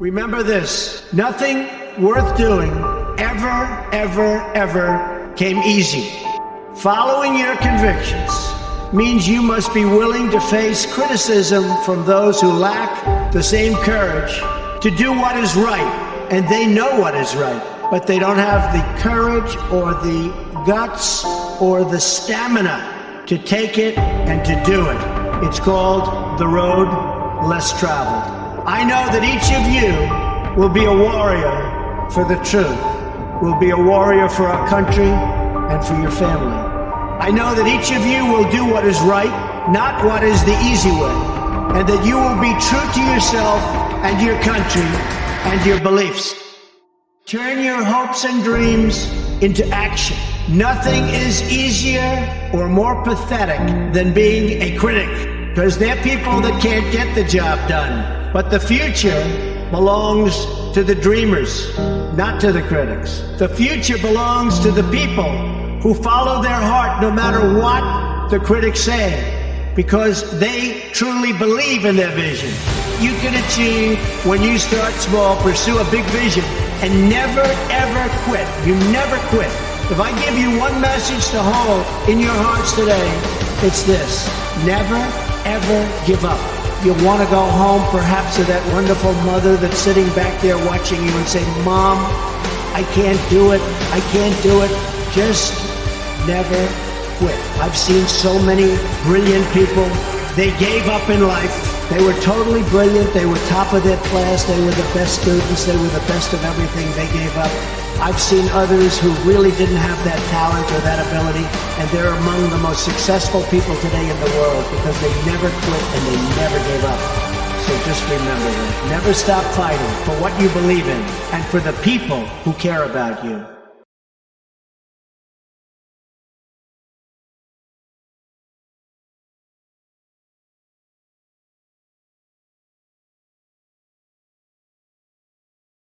Remember this, nothing worth doing ever came easy. Following your convictions means you must be willing to face criticism from those who lack the same courage to do what is right, and they know what is right, but they don't have the courage or the guts or the stamina to take it and to do it. It's called the road less traveled. I know that each of you will be a warrior for the truth, will be a warrior for our country and for your family. I know that each of you will do what is right, not what is the easy way, and that you will be true to yourself and your country and your beliefs. Turn your hopes and dreams into action. Nothing is easier or more pathetic than being a critic, because they're people that can't get the job done. But the future belongs to the dreamers, not to the critics. The future belongs to the people who follow their heart no matter what the critics say, because they truly believe in their vision. You can achieve when you start small, pursue a big vision, and never ever quit. You never quit. If I give you one message to hold in your hearts today, it's this: never ever give up. You want to go home perhaps to that wonderful mother that's sitting back there watching you and say, Mom, I can't do it. I can't do it. Just never quit. I've seen so many brilliant people. They gave up in life. They were totally brilliant. They were top of their class. They were the best students. They were the best of everything. They gave up. I've seen others who really didn't have that talent or that ability, and they're among the most successful people today in the world because they never quit and they never gave up. So just remember that. Never stop fighting for what you believe in and for the people who care about you.